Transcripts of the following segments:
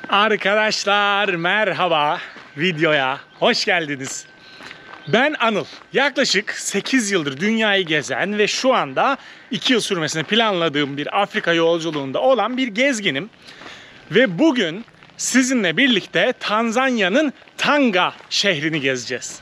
Arkadaşlar merhaba, videoya hoş geldiniz. Ben Anıl. Yaklaşık 8 yıldır dünyayı gezen ve şu anda 2 yıl sürmesini planladığım bir Afrika yolculuğunda olan bir gezginim. Ve bugün sizinle birlikte Tanzanya'nın Tanga şehrini gezeceğiz.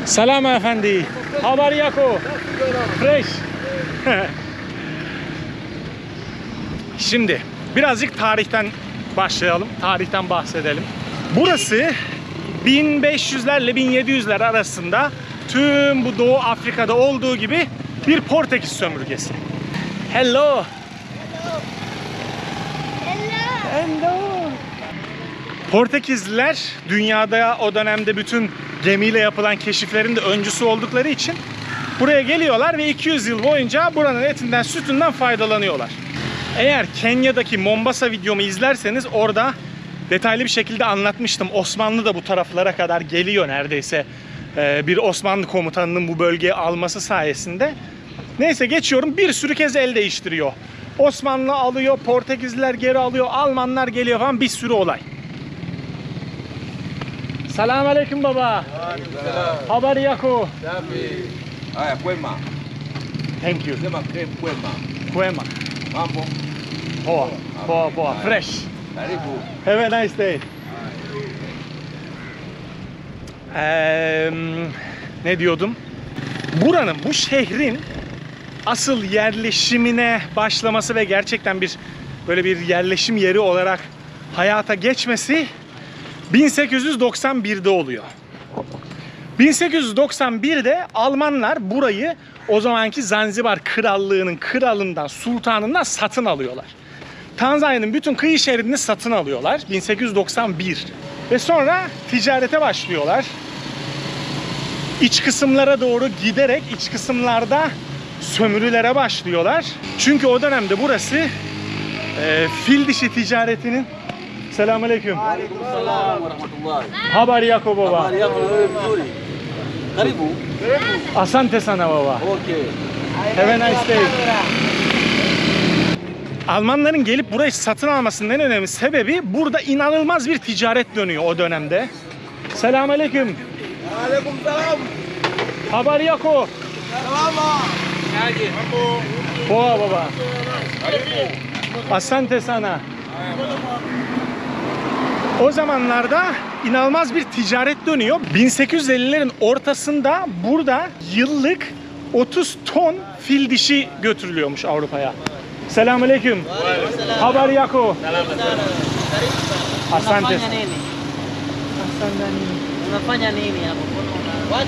Selam efendi. How are you? Fresh. Şimdi birazcık tarihten başlayalım. Tarihten bahsedelim. Burası 1500'lerle 1700'ler arasında tüm bu Doğu Afrika'da olduğu gibi bir Portekiz sömürgesi. Hello. Hello. Portekizliler dünyada o dönemde bütün gemiyle yapılan keşiflerin de öncüsü oldukları için buraya geliyorlar ve 200 yıl boyunca buranın etinden, sütünden faydalanıyorlar. Eğer Kenya'daki Mombasa videomu izlerseniz orada detaylı bir şekilde anlatmıştım. Osmanlı da bu taraflara kadar geliyor neredeyse. Bir Osmanlı komutanının bu bölgeyi alması sayesinde. Neyse geçiyorum, bir sürü kez el değiştiriyor. Osmanlı alıyor, Portekizliler geri alıyor, Almanlar geliyor falan, bir sürü olay. Selamun aleyküm baba. How are you? Cuema. Thank you. Se llama Cuema. Cuema. Mambo. Boa. Boa, boa. Fresh. Karibu. Have a nice day. Ne diyordum? Buranın, bu şehrin asıl yerleşimine başlaması ve gerçekten böyle bir yerleşim yeri olarak hayata geçmesi 1891'de oluyor. 1891'de Almanlar burayı o zamanki Zanzibar Krallığı'nın kralından, sultanından satın alıyorlar. Tanzanya'nın bütün kıyı şeridini satın alıyorlar 1891. Ve sonra ticarete başlıyorlar. İç kısımlara doğru giderek iç kısımlarda sömürülere başlıyorlar. Çünkü o dönemde burası fil dişi ticaretinin... Selamünaleyküm. Aleykümselam ve rahmetullah. Haber yako baba. Habari yako wewe mzuri? Karibu. Asante sana baba. Okay. Have a nice day. Almanların gelip burayı satın almasının en önemli sebebi burada inanılmaz bir ticaret dönüyor o dönemde. Selamünaleyküm. Aleykümselam. Haber yako. Salama. Yaje. Boa baba. Asante sana. O zamanlarda inanılmaz bir ticaret dönüyor. 1850'lerin ortasında burada yıllık 30 ton fil dişi götürülüyormuş Avrupa'ya. Selamünaleyküm. Haber yako. Asante. Unafanya nini hapo?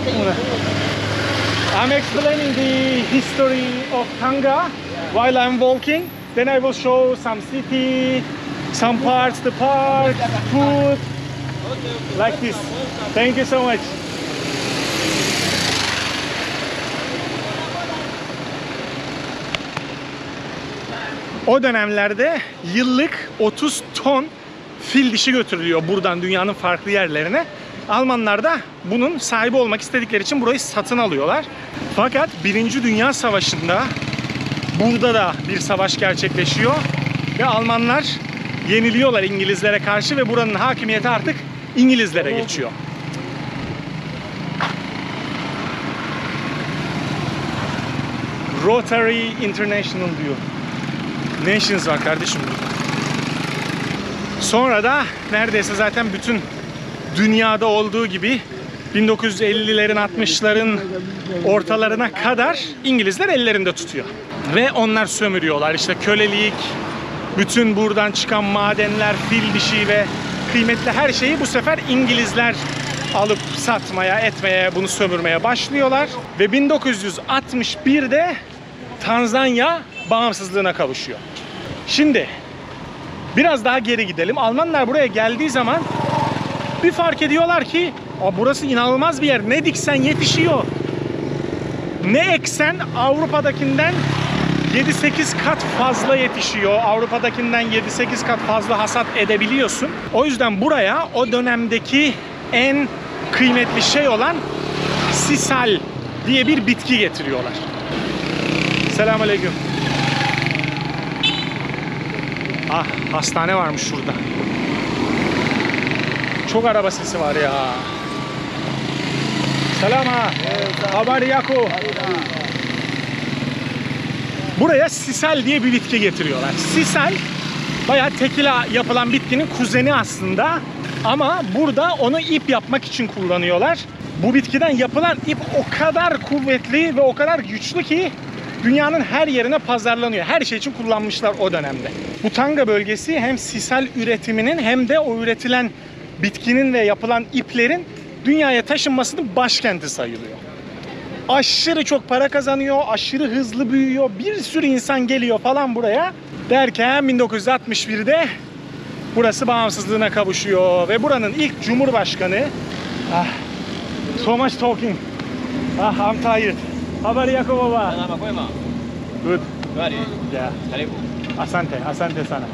I'm explaining the history of Tanga while I'm walking. Then I will show some city, some parts, the park, food, like this. Thank you so much. O dönemlerde yıllık 30 ton fil dişi götürülüyor buradan dünyanın farklı yerlerine. Almanlar da bunun sahibi olmak istedikleri için burayı satın alıyorlar. Fakat 1. Dünya Savaşı'nda burada da bir savaş gerçekleşiyor ve Almanlar yeniliyorlar İngilizlere karşı ve buranın hakimiyeti artık İngilizlere geçiyor. Rotary International diyor. Nations var kardeşim burada. Sonra da neredeyse zaten bütün dünyada olduğu gibi 1950'lerin 60'ların ortalarına kadar İngilizler ellerinde tutuyor. Ve onlar sömürüyorlar. İşte kölelik, bütün buradan çıkan madenler, fil dişi ve kıymetli her şeyi bu sefer İngilizler alıp satmaya, etmeye, bunu sömürmeye başlıyorlar. Ve 1961'de Tanzanya bağımsızlığına kavuşuyor. Şimdi biraz daha geri gidelim. Almanlar buraya geldiği zaman bir fark ediyorlar ki Burası inanılmaz bir yer. Ne diksen yetişiyor. Ne eksen Avrupa'dakinden 7-8 kat fazla yetişiyor. Avrupa'dakinden 7-8 kat fazla hasat edebiliyorsun. O yüzden buraya o dönemdeki en kıymetli şey olan sisal diye bir bitki getiriyorlar. Selamünaleyküm. Ah, hastane varmış şurada. Çok araba sesi var ya. Selama. Haber Yaku. Buraya sisal diye bir bitki getiriyorlar. Sisal bayağı tekila yapılan bitkinin kuzeni aslında. Ama burada onu ip yapmak için kullanıyorlar. Bu bitkiden yapılan ip o kadar kuvvetli ve o kadar güçlü ki dünyanın her yerine pazarlanıyor. Her şey için kullanmışlar o dönemde. Bu Tanga bölgesi hem sisal üretiminin hem de o üretilen bitkinin ve yapılan iplerin dünyaya taşınmasının başkenti sayılıyor. Aşırı çok para kazanıyor, aşırı hızlı büyüyor, bir sürü insan geliyor falan buraya. Derken 1961'de burası bağımsızlığına kavuşuyor ve buranın ilk cumhurbaşkanı so much talking. I'm tired. How are you, baba? Nama kwema. Good. Gari. Yeah. Karibu. Asante sana.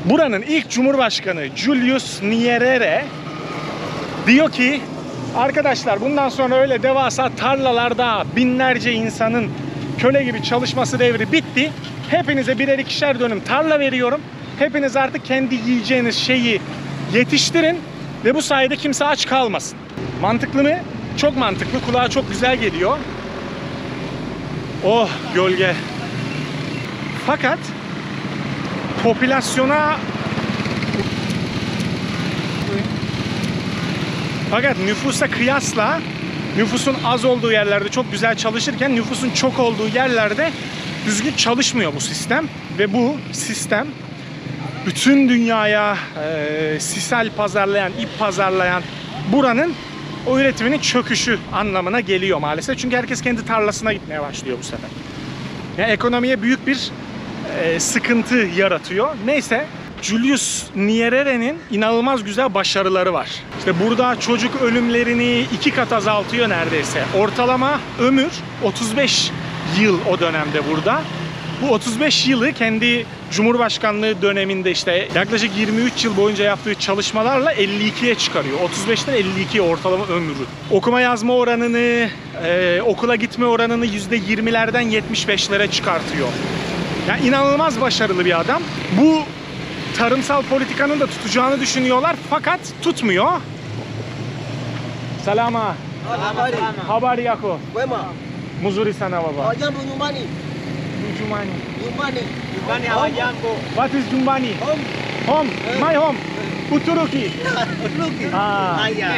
Buranın ilk cumhurbaşkanı Julius Nyerere diyor ki arkadaşlar bundan sonra öyle devasa tarlalarda binlerce insanın köle gibi çalışması devri bitti. Hepinize birer ikişer dönüm tarla veriyorum. Hepiniz artık kendi yiyeceğiniz şeyi yetiştirin ve bu sayede kimse aç kalmasın. Mantıklı mı? Çok mantıklı. Kulağa çok güzel geliyor. Oh, gölge. Fakat nüfusa kıyasla nüfusun az olduğu yerlerde çok güzel çalışırken nüfusun çok olduğu yerlerde düzgün çalışmıyor bu sistem. Ve bu sistem bütün dünyaya sisal pazarlayan, ip pazarlayan buranın o üretiminin çöküşü anlamına geliyor maalesef. Çünkü herkes kendi tarlasına gitmeye başlıyor bu sefer. Yani ekonomiye büyük bir sıkıntı yaratıyor. Neyse, Julius Nyerere'nin inanılmaz güzel başarıları var. İşte burada çocuk ölümlerini 2 kat azaltıyor neredeyse. Ortalama ömür 35 yıl o dönemde burada. Bu 35 yılı kendi Cumhurbaşkanlığı döneminde işte yaklaşık 23 yıl boyunca yaptığı çalışmalarla 52'ye çıkarıyor. 35'ten 52'ye ortalama ömrü. Okuma yazma oranını, okula gitme oranını %20'lerden 75'lere çıkartıyor. Yani inanılmaz başarılı bir adam. Bu tarımsal politikanın da tutacağını düşünüyorlar fakat tutmuyor. Salama. Habari. Habari yako? Kwema. Muzuri sana baba. Hawajambo nyumbani. Jumbani. Nyumbani. Nyumbani hawajambo. What is Jumbani? Home. Home. My home. Uturuki. Look. Ah. Aya.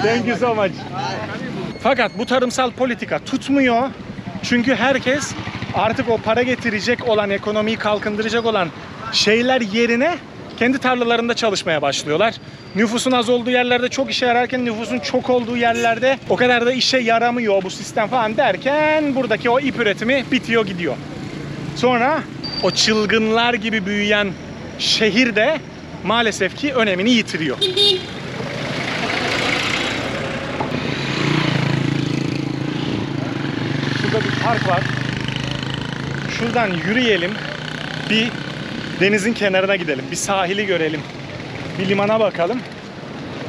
Thank you so much. Fakat bu tarımsal politika tutmuyor. Çünkü herkes artık o para getirecek olan, ekonomiyi kalkındıracak olan şeyler yerine kendi tarlalarında çalışmaya başlıyorlar. Nüfusun az olduğu yerlerde çok işe yararken nüfusun çok olduğu yerlerde o kadar da işe yaramıyor bu sistem falan derken buradaki o ip üretimi bitiyor gidiyor. Sonra o çılgınlar gibi büyüyen şehir de maalesef ki önemini yitiriyor. Şurada bir park var. Şuradan yürüyelim. Bir denizin kenarına gidelim. Bir sahili görelim. Bir limana bakalım.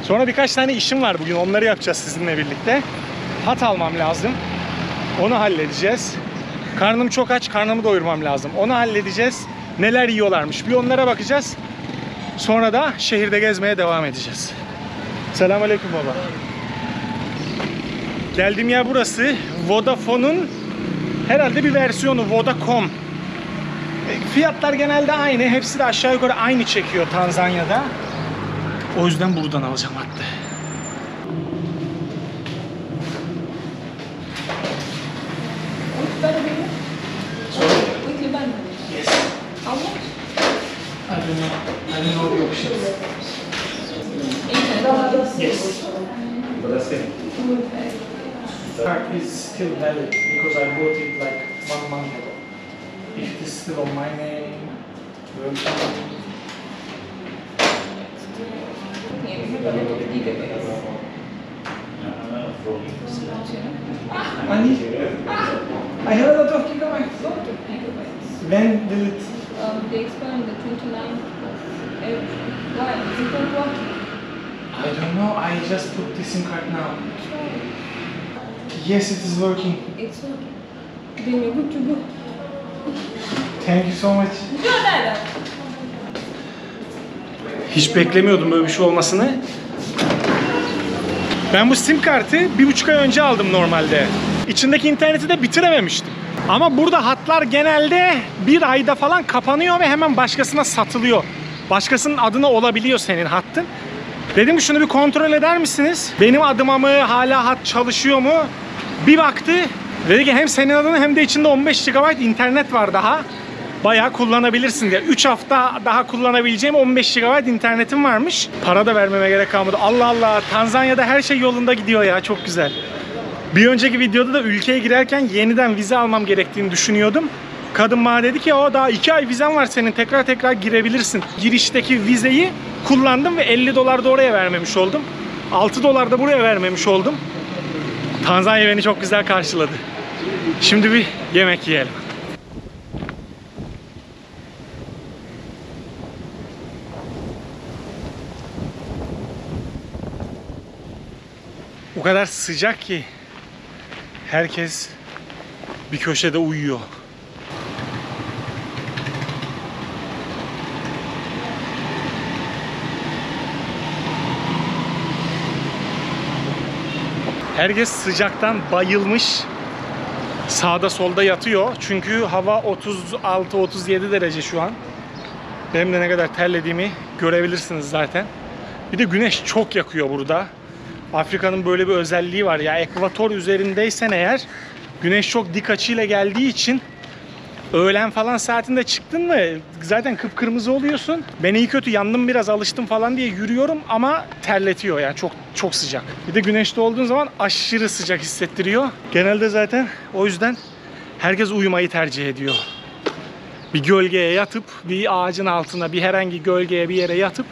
Sonra birkaç tane işim var bugün. Onları yapacağız sizinle birlikte. Hat almam lazım. Onu halledeceğiz. Karnım çok aç. Karnımı doyurmam lazım. Onu halledeceğiz. Neler yiyorlarmış. Bir onlara bakacağız. Sonra da şehirde gezmeye devam edeceğiz. Selamünaleyküm baba. Geldiğim yer burası. Vodafone'un herhalde bir versiyonu. Vodacom. Fiyatlar genelde aynı. Hepsi de aşağı yukarı aynı çekiyor Tanzanya'da. O yüzden buradan alacağım hatta. Yes. How much? I don't know the options. Yes. But that's it. The card is still valid because I bought it like 1 month ago. If it is still on my name, welcome. a lot of gigabytes. I have a lot of gigabytes. Lot of gigabytes. When will it? They expire on the 29th of April. Why? Is it not working? I don't know. I just put this SIM card now. Try. Yes, it is working. It's working. Then you're good to go. Thank you so much. Go, Dada. Hiç beklemiyordum böyle bir şey olmasını. Ben bu SIM kartı 1,5 ay önce aldım normalde. İçindeki interneti de bitirememiştim. Ama burada hatlar genelde bir ayda falan kapanıyor ve hemen başkasına satılıyor. Başkasının adına olabiliyor senin hattın. Dedim ki şunu bir kontrol eder misiniz? Benim adıma mı, hala hat çalışıyor mu? Bir baktı. Dedi ki hem senin adına hem de içinde 15 GB internet var daha. Bayağı kullanabilirsin diye. 3 hafta daha kullanabileceğim 15 GB internetim varmış. Para da vermeme gerek kalmadı. Allah Allah, Tanzanya'da her şey yolunda gidiyor ya, çok güzel. Bir önceki videoda da ülkeye girerken yeniden vize almam gerektiğini düşünüyordum. Kadın bana dedi ki o daha 2 ay vizen var senin, tekrar girebilirsin. Girişteki vizeyi kullandım ve $50 da oraya vermemiş oldum. $6 da buraya vermemiş oldum. Tanzanya beni çok güzel karşıladı. Şimdi bir yemek yiyelim. O kadar sıcak ki herkes bir köşede uyuyor. Herkes sıcaktan bayılmış. Sağda solda yatıyor. Çünkü hava 36-37 derece şu an. Benim de ne kadar terlediğimi görebilirsiniz zaten. Bir de güneş çok yakıyor burada. Afrika'nın böyle bir özelliği var ya, ekvator üzerindeysen eğer güneş çok dik açıyla geldiği için öğlen falan saatinde çıktın mı zaten kıpkırmızı oluyorsun. Ben iyi kötü yandım, biraz alıştım falan diye yürüyorum ama terletiyor yani, çok sıcak. Bir de güneşte olduğun zaman aşırı sıcak hissettiriyor. Genelde zaten o yüzden herkes uyumayı tercih ediyor. Bir gölgeye yatıp, bir ağacın altına, bir herhangi gölgeye bir yere yatıp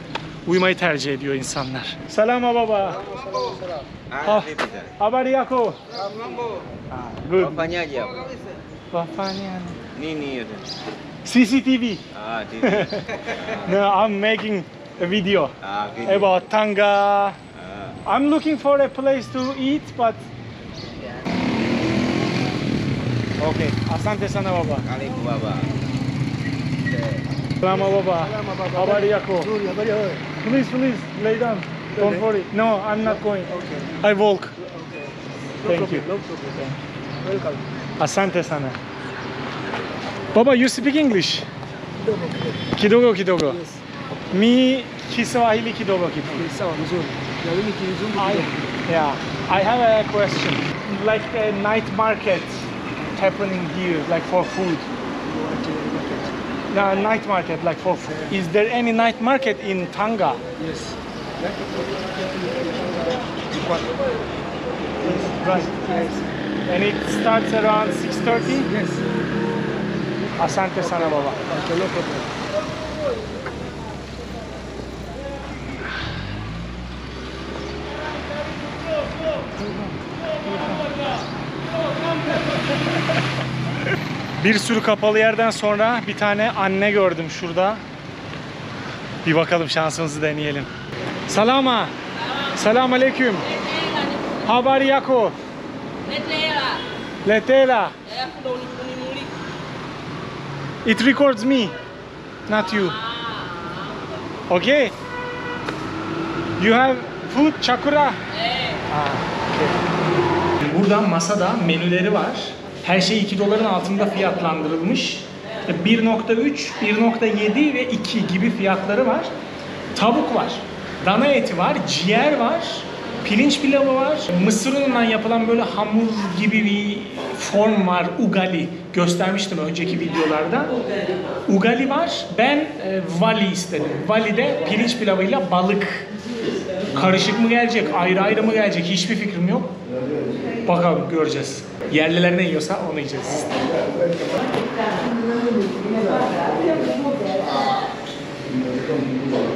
uyumayı tercih ediyor insanlar. Selama baba. Habari yako? Good. Wafanyaje hapo? Wafanya Nini yote? CCTV. TV. No, I'm making a video Video. about Tanga. I'm looking for a place to eat, but okay. Asante sana baba. Karibu baba. Selama baba. Habari yako? Please, lay down. Don't worry. No, I'm not going. I walk. Thank you. Welcome. Asante sana. Baba, you speak English? Kidogo kidogo. Mi Kiswahili kidogo kidogo. Sawa mzuri. Na mimi kizungu kidogo. Yeah, I have a question. Like a night market happening here, like for food. No, night market, like for food. Is there any night market in Tanga? Yes. Right. Yes. And it starts around 6:30? Yes. Asante sana baba. Okay, no problem. Bir sürü kapalı yerden sonra bir tane anne gördüm şurada. Bir bakalım, şansımızı deneyelim. Salama. Selam aleyküm. Habari yako? Letela. It records me, not you. Okay. You have food, chakura? Okay. Burada masada menüleri var. Her şey $2'ın altında fiyatlandırılmış. 1.3, 1.7 ve 2 gibi fiyatları var. Tavuk var, dana eti var, ciğer var, pirinç pilavı var. Mısır unundan yapılan böyle hamur gibi bir form var, ugali. Göstermiştim önceki videolarda. Ugali var. Ben vali istedim. Vali de pirinç pilavıyla balık. Karışık mı gelecek, ayrı ayrı mı gelecek hiçbir fikrim yok. Bakalım, göreceğiz. Yerliler ne yiyorsa onu yiyeceğiz.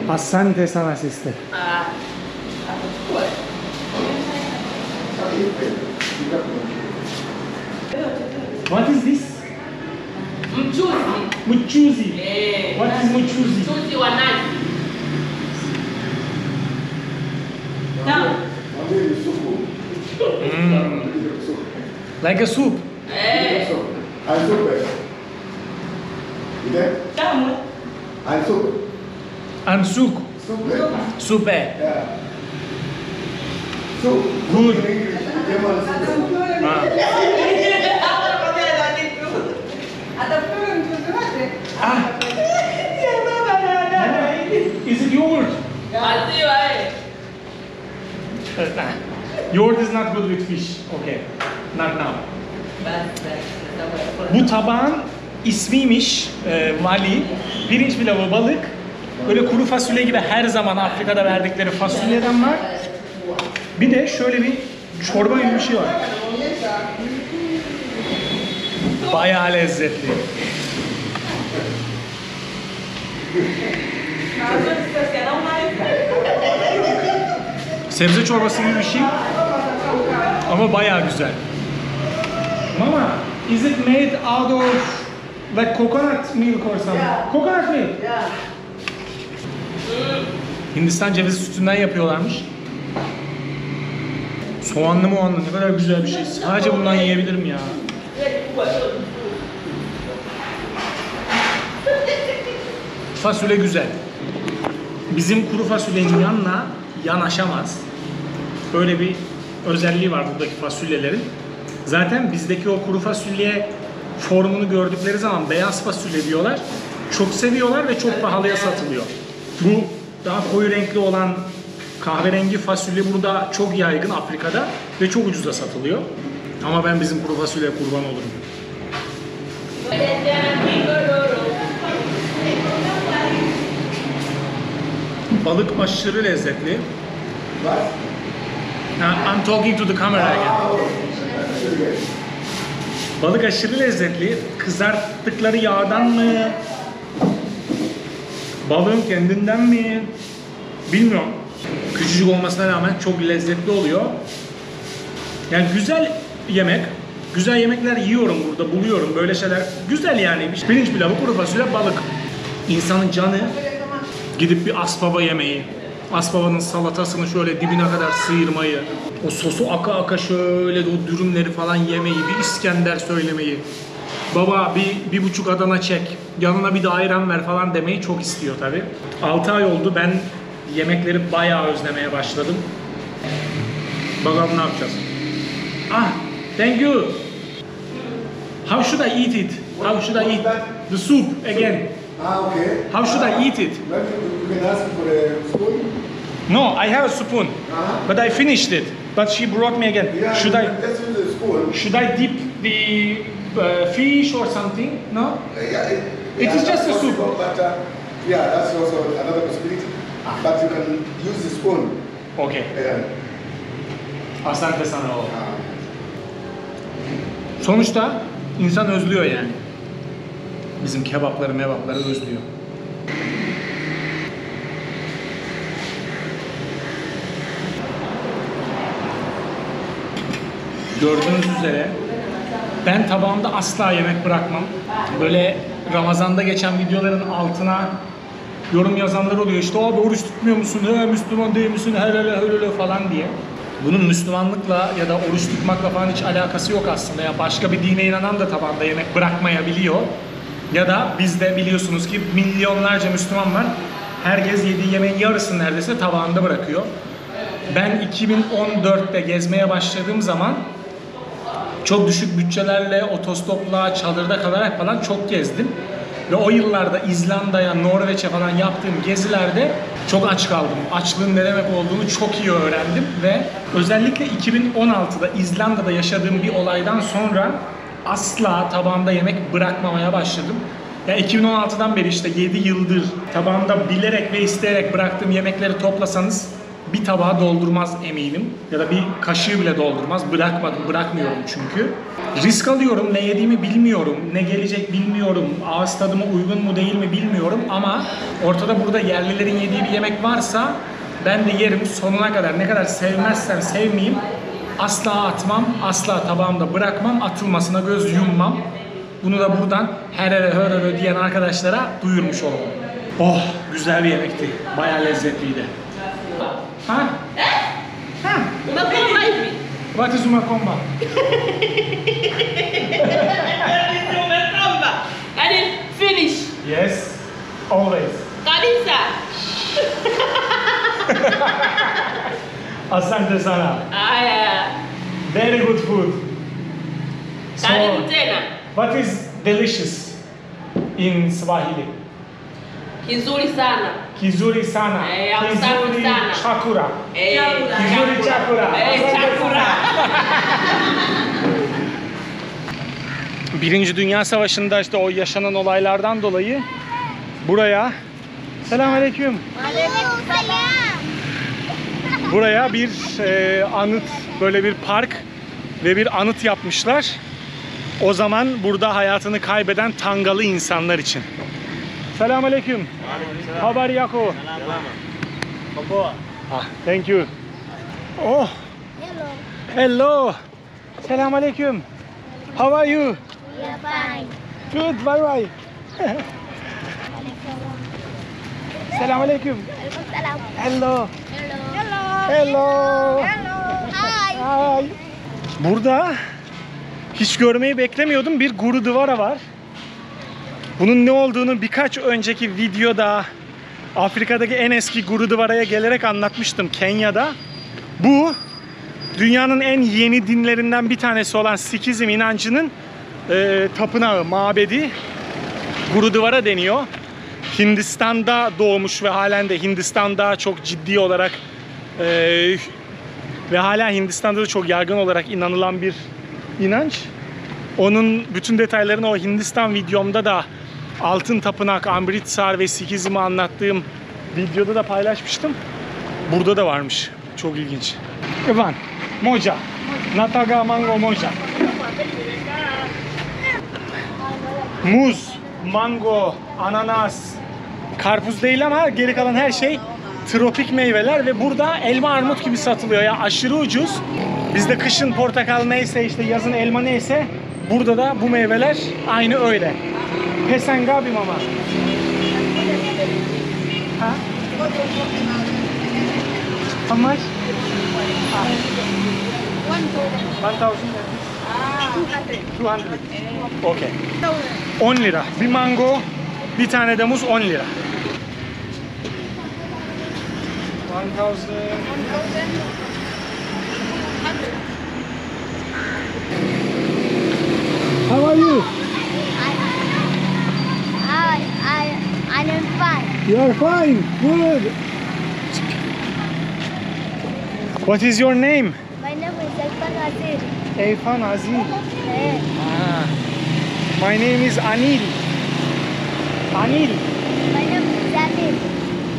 Asante sana sister. What is this? Mchuzi. Mchuzi. Eh. What is mchuzi? Mchuzi wa nazi. Tamu. Like a soup. Eh. Tamu. And soup. Soup. Good. Ah. Is it yogurt? Maziwa eh. Nah. Yogurt is not good with fish. Okay. Not now. Bu tabağın ismiymiş Mali. Pirinç pilavı, balık. Böyle kuru fasulye gibi her zaman Afrika'da verdikleri fasulyeden var. Bir de şöyle bir çorba gibi bir şey var. Bayağı lezzetli. Sebze çorbası gibi bir şey. Ama bayağı güzel. Mama, is it made out of like coconut milk or something? Yeah. Coconut milk. Yeah. Hindistan cevizi sütünden yapıyorlarmış. Soğanlı muanlı ne kadar güzel bir şey. Sadece bundan yiyebilirim ya. Fasulye güzel. Bizim kuru fasulyenin yanına yanaşamaz. Böyle bir özelliği var buradaki fasulyelerin. Zaten bizdeki o kuru fasulye formunu gördükleri zaman beyaz fasulye diyorlar. Çok seviyorlar ve çok pahalıya satılıyor. Bu daha koyu renkli olan kahverengi fasulye burada çok yaygın Afrika'da ve çok ucuza satılıyor. Ama ben bizim kuru fasulyeye kurban olurum. Balık aşırı lezzetli. I'm talking to the camera again. Balık aşırı lezzetli. Kızarttıkları yağdan mı? Balığın kendinden mi? Bilmiyorum. Küçücük olmasına rağmen çok lezzetli oluyor. Yani güzel yemek. Güzel yemekler yiyorum burada, buluyorum. Böyle şeyler güzel yani. Pirinç pilavı, kuru fasulye, balık. İnsanın canı gidip bir aspava yemeyi, aspavanın salatasını şöyle dibine kadar sıyırmayı, o sosu aka aka şöyle o dürümleri falan yemeyi, bir İskender söylemeyi, baba bir buçuk Adana çek, yanına bir de ayran ver falan demeyi çok istiyor tabi. 6 ay oldu, ben yemekleri bayağı özlemeye başladım. Bakalım ne yapacağız. Ah, thank you. How should I eat it? How should I eat the soup again? Okay. How should I eat it? Well, you can ask for a spoon. No, I have a spoon, but I finished it. But she brought me again. Yeah, Should I? Let's use a spoon. Should I dip the fish or something? No. Yeah, It is just a soup. But yeah, that's also another possibility. But you can use the spoon. Okay. Yeah. Asante sana o. Sonuçta insan özlüyor yani. Bizim kebapları mebapları özlüyor. Gördüğünüz üzere ben tabağımda asla yemek bırakmam. Böyle Ramazan'da geçen videoların altına yorum yazanlar oluyor. İşte abi oruç tutmuyor musun? Müslüman değil misin? Helal falan diye. Bunun Müslümanlıkla ya da oruç tutmakla falan hiç alakası yok aslında. Ya başka bir dine inanan da tabağında yemek bırakmayabiliyor. Ya da bizde biliyorsunuz ki milyonlarca Müslüman var. Herkes yediği yemeğin yarısını neredeyse tabağında bırakıyor. Ben 2014'te gezmeye başladığım zaman çok düşük bütçelerle, otostopla, çadırda kalarak falan çok gezdim. Ve o yıllarda İzlanda'ya, Norveç'e falan yaptığım gezilerde çok aç kaldım. Açlığın ne demek olduğunu çok iyi öğrendim ve özellikle 2016'da İzlanda'da yaşadığım bir olaydan sonra asla tabağımda yemek bırakmamaya başladım. Ya 2016'dan beri işte 7 yıldır tabağımda bilerek ve isteyerek bıraktığım yemekleri toplasanız bir tabağı doldurmaz eminim. Ya da bir kaşığı bile doldurmaz. Bırakmıyorum çünkü. Risk alıyorum, ne yediğimi bilmiyorum, ne gelecek bilmiyorum, ağız tadıma uygun mu değil mi bilmiyorum ama ortada burada yerlilerin yediği bir yemek varsa ben de yerim sonuna kadar. Ne kadar sevmezsem sevmeyeyim asla atmam, asla tabağımda bırakmam, atılmasına göz yummam. Bunu da buradan herere diyen arkadaşlara duyurmuş olalım. Oh, güzel bir yemekti. Bayağı lezzetliydi. Ha? Ha? Macomba hivi. What is Macomba? Macomba. Yaani finish. Yes, always. Kabisa. Asante sana. Haya. Very good food. So, Karibu tena. what is delicious in Swahili? Kizuri sana. Kizuri sana. Asante Kizuri sana. chakura. Kizuri Chakura. chakura. Chakura. Birinci Dünya Savaşı'nda işte o yaşanan olaylardan dolayı buraya selamünaleyküm. Buraya bir anıt, böyle bir park ve bir anıt yapmışlar. O zaman burada hayatını kaybeden Tangalı insanlar için. Selamünaleyküm. Haber yako. Ah, thank you. Oh, hello. Selamünaleyküm. How are you? Yeah, fine. Good, bye bye. Selamünaleyküm. Salam. Hello. Hello. Hello. Hi. Hi. Burada hiç görmeyi beklemiyordum, bir Gurudvara var. Bunun ne olduğunu birkaç önceki videoda Afrika'daki en eski Gurudvara'ya gelerek anlatmıştım, Kenya'da. Bu dünyanın en yeni dinlerinden bir tanesi olan Sikizm inancının tapınağı, mabedi. Gurudvara deniyor. Hindistan'da doğmuş ve halen de Hindistan'da çok ciddi olarak ve hala Hindistan'da da çok yaygın olarak inanılan bir inanç. Onun bütün detaylarını o Hindistan videomda da Altın Tapınak, Amritsar ve Sikizm'i anlattığım videoda da paylaşmıştım. Burada da varmış. Çok ilginç. Ivan, moja. Nataga mango moja. Muz, mango, ananas, karpuz değil ama geri kalan her şey tropik meyveler ve burada elma armut gibi satılıyor ya, aşırı ucuz. Bizde kışın portakal neyse, işte yazın elma neyse, burada da bu meyveler aynı öyle. Pesengabi mama. Ha? How much? 1,000. 200. Okay. 10 lira. Bir mango, bir tane de muz 10 lira. 1,000. How are you? I'm fine. You are fine. Good. What is your name? My name is Ekban Azir. Eyfan Azil. Yeah. Ah. My name is Anil. Anil. My name is Anil.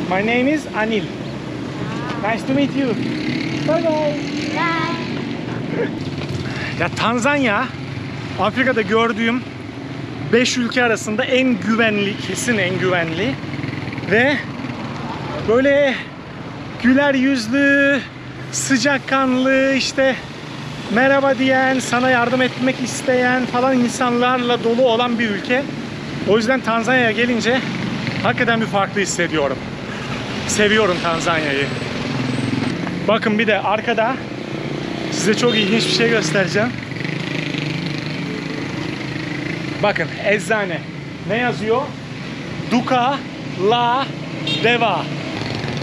My name is Anil. Nice to meet you. Bye bye. Bye. Ya Tanzanya, Afrika'da gördüğüm 5 ülke arasında en güvenli, kesin en güvenli ve böyle güler yüzlü, sıcakkanlı, işte merhaba diyen, sana yardım etmek isteyen falan insanlarla dolu olan bir ülke. O yüzden Tanzanya'ya gelince hakikaten bir farklı hissediyorum. Seviyorum Tanzanya'yı. Bakın bir de arkada size çok ilginç bir şey göstereceğim. Bakın eczane. Ne yazıyor? Duka la deva.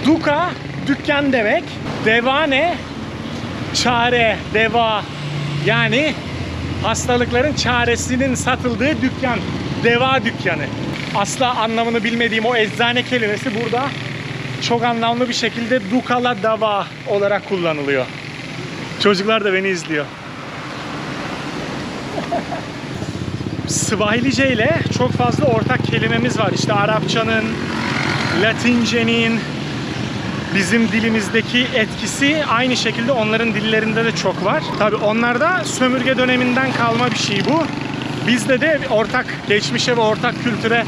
Duka dükkan demek. Deva ne? Çare, deva. Yani hastalıkların çaresinin satıldığı dükkan. Deva dükkanı. Asla anlamını bilmediğim o eczane kelimesi burada çok anlamlı bir şekilde Duka la dava olarak kullanılıyor. Çocuklar da beni izliyor. Swahilice ile çok fazla ortak kelimemiz var. İşte Arapçanın, Latince'nin, bizim dilimizdeki etkisi aynı şekilde onların dillerinde de çok var. Tabii onlarda sömürge döneminden kalma bir şey bu. Bizde de ortak geçmişe ve ortak kültüre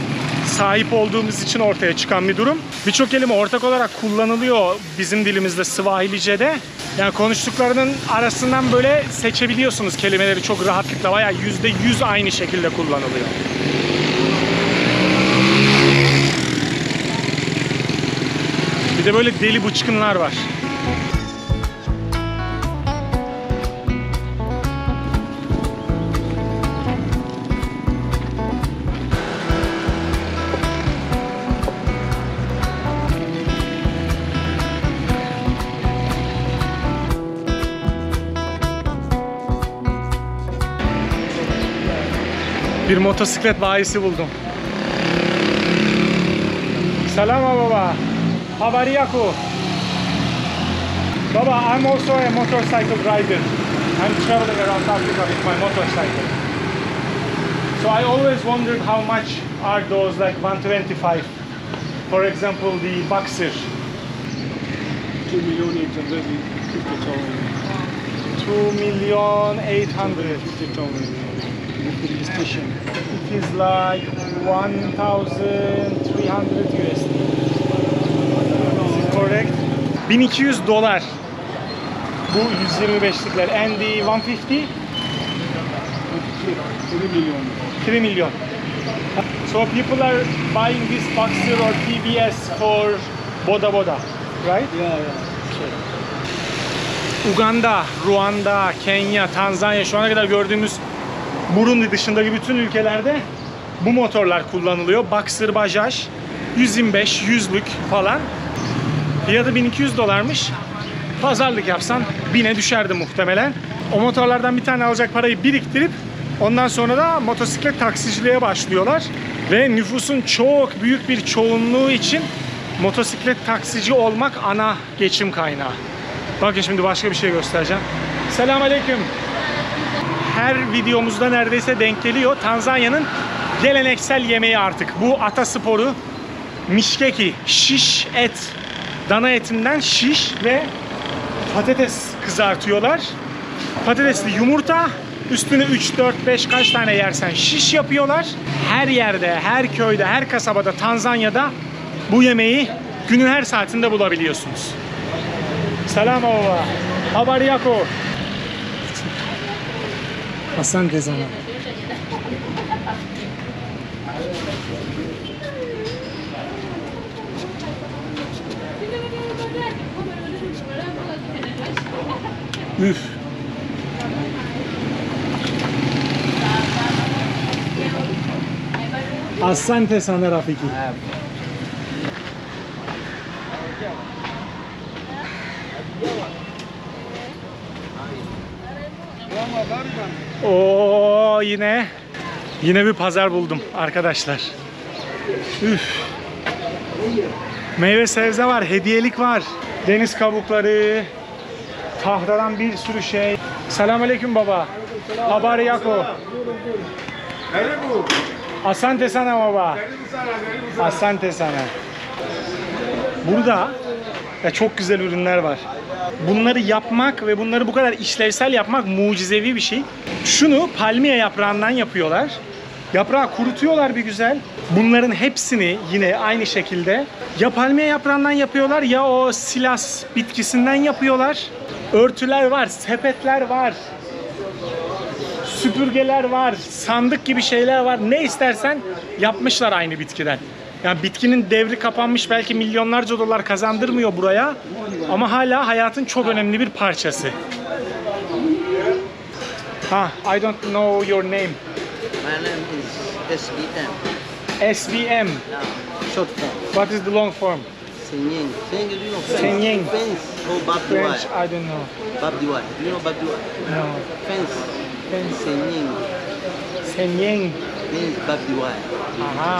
sahip olduğumuz için ortaya çıkan bir durum. Birçok kelime ortak olarak kullanılıyor bizim dilimizde, Swahilice'de. Yani konuştuklarının arasından böyle seçebiliyorsunuz kelimeleri çok rahatlıkla. Bayağı %100 aynı şekilde kullanılıyor. Bir de böyle deli bıçkınlar var. Bir motosiklet bayisi buldum. Salama baba. How are you? Baba, I'm also a motorcycle rider. I'm traveling around Africa with my motorcycle. So I always wondered how much are those like 125. For example, the Boxer. 2,800,000. It is like 1,300 USD. Is it correct? $1,200 bu 125'likler. And the 150? 3 milyon. So people are buying this Boxer or TVS for boda boda, right? Yeah. Uganda, Ruanda, Kenya, Tanzanya, şu ana kadar gördüğümüz Burundi dışındaki bütün ülkelerde bu motorlar kullanılıyor. Boxer Bajaj 125, 100'lük falan. Fiyatı $1,200'mış. Pazarlık yapsan 1000'e düşerdi muhtemelen. O motorlardan bir tane alacak parayı biriktirip ondan sonra da motosiklet taksiciliğe başlıyorlar. Ve nüfusun çok büyük bir çoğunluğu için motosiklet taksici olmak ana geçim kaynağı. Bakın şimdi başka bir şey göstereceğim. Selamünaleyküm. Her videomuzda neredeyse denk geliyor. Tanzanya'nın geleneksel yemeği artık. Bu atasporu mişkeki, şiş et. Dana etinden şiş ve patates kızartıyorlar. Patatesli yumurta, üstüne 3, 4, 5 kaç tane yersen şiş yapıyorlar. Her yerde, her köyde, her kasabada Tanzanya'da bu yemeği günün her saatinde bulabiliyorsunuz. Selam baba. How are you? Asante sana. Üf. Asante sana Rafiki. Oo, yine bir pazar buldum arkadaşlar. Üf. Meyve sebze var, hediyelik var. Deniz kabukları, tahtadan bir sürü şey. Selamünaleyküm baba. Habari yako? Asante sana baba. Asante sana. Burada çok güzel ürünler var. Bunları yapmak ve bunları bu kadar işlevsel yapmak mucizevi bir şey. Şunu palmiye yaprağından yapıyorlar. Yaprağı kurutuyorlar bir güzel. Bunların hepsini yine aynı şekilde ya palmiye yaprağından yapıyorlar ya o silas bitkisinden yapıyorlar. Örtüler var, sepetler var. Süpürgeler var, sandık gibi şeyler var. Ne istersen yapmışlar aynı bitkiden. Yani bitkinin devri kapanmış, belki milyonlarca dolar kazandırmıyor buraya. Ama hala hayatın çok önemli bir parçası. I don't know your name. My name is SBM. SBM. Yeah. Short form. What is the long form? Senyeng. Senyeng, do you know French? Senyeng. Fence. Oh, Bab French, Diwai. I don't know. Bab Diwai. Do you know Bab Diwai? No. Fence. Fence. Senyeng. Senyeng. Means Bab Diwai. Aha.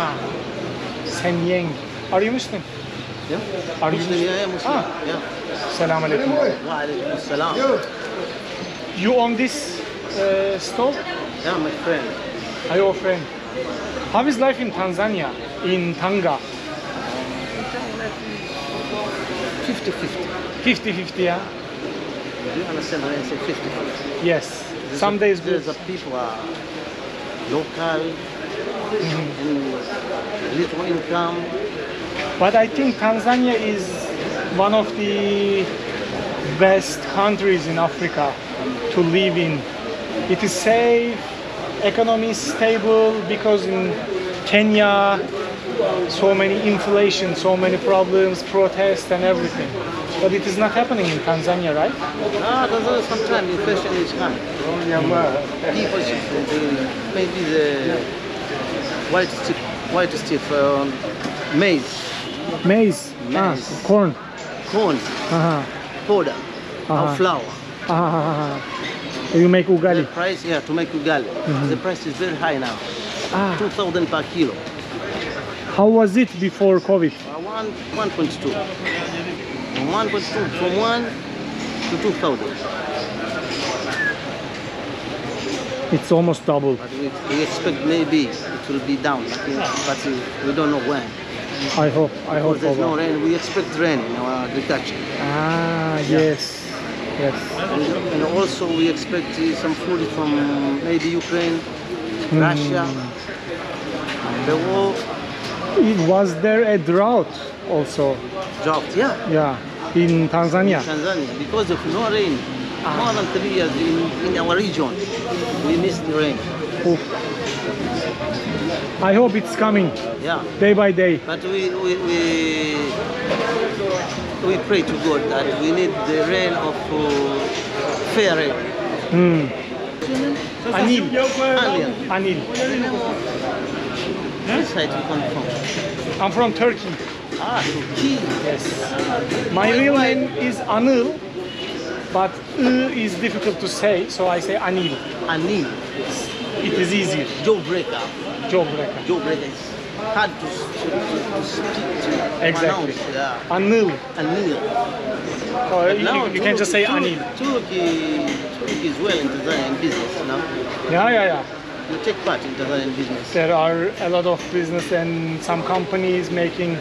Senyeng. Are you Muslim? Yeah? Are you Muslim, yeah, Muslim. Ah. Yeah. Selamünaleyküm. Wa alaikum salam. You own this store? Yeah, my friend. Are you a friend? How is life in Tanzania? In Tanga? 50-50. 50-50, yeah? Do you understand when I say 50-50? Yes. Some days good. There's a people are local, and little income. But I think Tanzania is one of the best countries in Africa to live in. It is safe, economy is stable, because in Kenya so many inflation, so many problems, protests and everything. But it is not happening in Tanzania, right? Tanzania sometimes inflation is high. People should maybe the white stiff maize, Maize, Maize. corn. corn, powder, Uh-huh. or flour. You make The ugali. price, to make ugali, the price is very high now. Ah, 2,000 per kilo. how was it before COVID? 1.2. From 1.2, from 1 to 2,000. It's almost double. But we expect maybe it will be down, but we don't know when. I hope. Because there's no Baba. rain. We expect rain in our agriculture. Ah, yes. Yes. And also we expect some food from maybe Ukraine, Russia. The war Was there a drought also? dropped, Yeah, in Tanzania. Tanzania, because of no rain, more than 3 years in our region, we missed the rain. Oof. I hope it's coming Yeah, day by day. but we pray to God that we need the rain of fair rain. Anil. Alien. Anil. Which side you come from? I'm from Turkey. Turkey. Yes. My real name is Anil, but is difficult to say, so I say Anil. Anil. It is easier. Jawbreaker. Jawbreaker. Jawbreaker is hard to speak, to Exactly. pronounce. Yeah. Anil. Anil. Or Now, you can just say Anil. Turkey is well in Tanzanian business now. Yeah. You take part in Tanzanian business. There are a lot of business and some companies making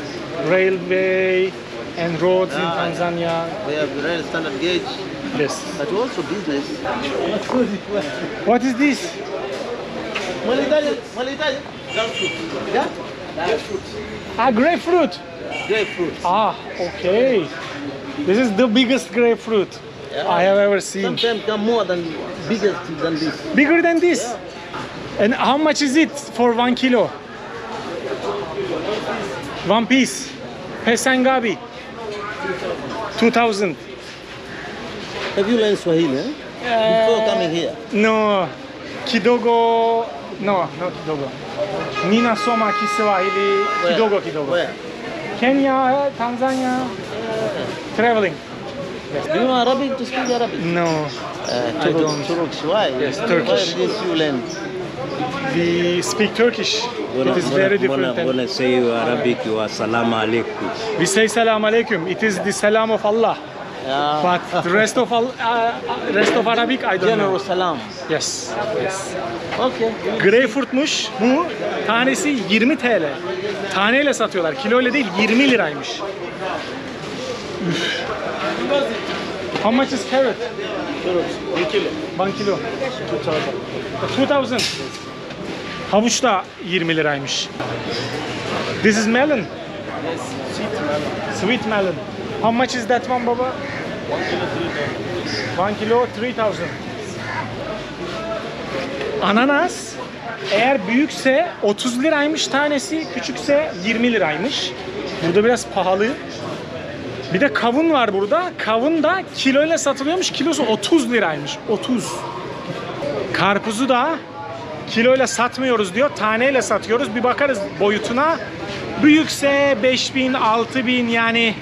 railway and roads in Tanzania. We have rail standard gauge, Yes. but also business. What is this? Grapefruit. Yeah? Ah, grapefruit. Grapefruit. Ah, okay. This is the biggest grapefruit I have ever seen. Sometimes come more than bigger than this. Bigger than this? And how much is it for 1 kilo? 1 piece. Pesangabi. 2,000. Have you learned Swahili before coming here? No. Kidogo. No, not Kidogo. Nina Soma Kiswahili. Kidogo. Where? Kenya, Tanzania. Traveling. Do you know Arabic, to speak Arabic? No. I don't. Turkish, why? Yes, Turkish. Why didn't you learn? We speak Turkish. It is very different. When I say Arabic, you are salam alaikum. We say salam alaikum. It is the salam of Allah. Yeah. But the rest of Arabic I don't General know. salam. Yes. Okay. Greyfurtmuş. Bu tanesi 20 TL. Taneyle satıyorlar. Kiloyla değil, 20 liraymış. Üf. How much is carrot? 1 kilo. 1 kilo. 2,000. Havuç da 20 liraymış. This is melon. Yes, sweet melon. Sweet melon. How much is that one, Baba? 1 kilo 3,000. Ananas eğer büyükse 30 liraymış tanesi, küçükse 20 liraymış. Burada biraz pahalı. Bir de kavun var burada. Kavun da kiloyla satılıyormuş. Kilosu 30 liraymış. 30. Karpuzu da kiloyla satmıyoruz diyor. Taneyle satıyoruz. Bir bakarız boyutuna. Büyükse 5.000, 6.000 yani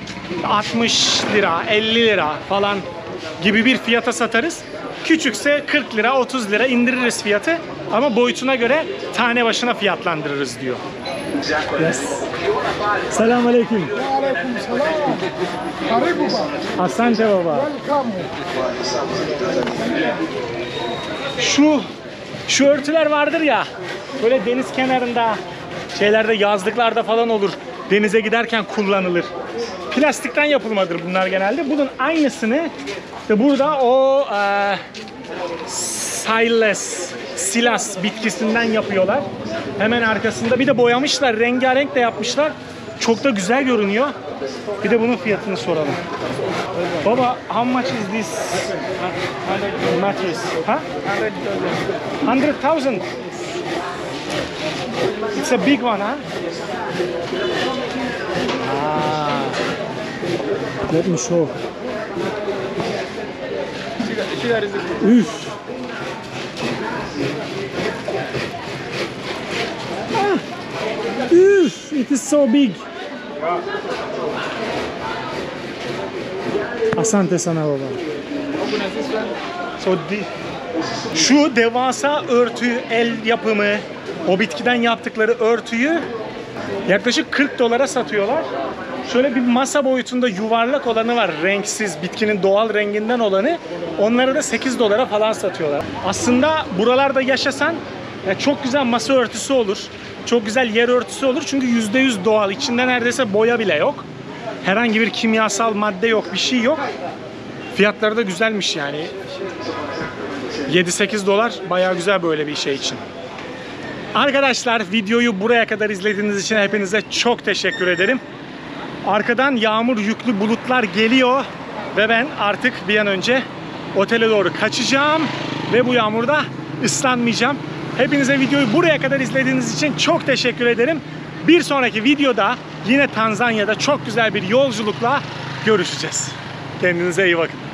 60 lira, 50 lira falan gibi bir fiyata satarız. Küçükse 40 lira, 30 lira indiririz fiyatı. Ama boyutuna göre tane başına fiyatlandırırız diyor. Yes. Selamun aleyküm. Asante baba. Şu örtüler vardır ya, böyle deniz kenarında, şeylerde, yazlıklarda falan olur. Denize giderken kullanılır. Plastikten yapılmadır bunlar genelde. Bunun aynısını işte burada o silas bitkisinden yapıyorlar. Hemen arkasında bir de boyamışlar, rengarenk de yapmışlar. Çok da güzel görünüyor. Bir de bunun fiyatını soralım. Baba, how much is this mattress? Ha? 100,000. It's a big one, huh? Ah. Let me show. Üf. Ah. Üf, it is so big. Asante sana baba. So şu devasa örtü, el yapımı, o bitkiden yaptıkları örtüyü yaklaşık 40 dolara satıyorlar. Şöyle bir masa boyutunda yuvarlak olanı var, renksiz, bitkinin doğal renginden olanı. Onları da 8 dolara falan satıyorlar. Aslında buralarda yaşasan çok güzel masa örtüsü olur. Çok güzel yer örtüsü olur. Çünkü %100 doğal. İçinde neredeyse boya bile yok. Herhangi bir kimyasal madde yok, bir şey yok. Fiyatları da güzelmiş yani. 7-8 dolar bayağı güzel böyle bir şey için. Arkadaşlar, videoyu buraya kadar izlediğiniz için hepinize çok teşekkür ederim. Arkadan yağmur yüklü bulutlar geliyor ve ben artık bir an önce otele doğru kaçacağım ve bu yağmurda ıslanmayacağım. Hepinize videoyu buraya kadar izlediğiniz için çok teşekkür ederim. Bir sonraki videoda yine Tanzanya'da çok güzel bir yolculukla görüşeceğiz. Kendinize iyi bakın.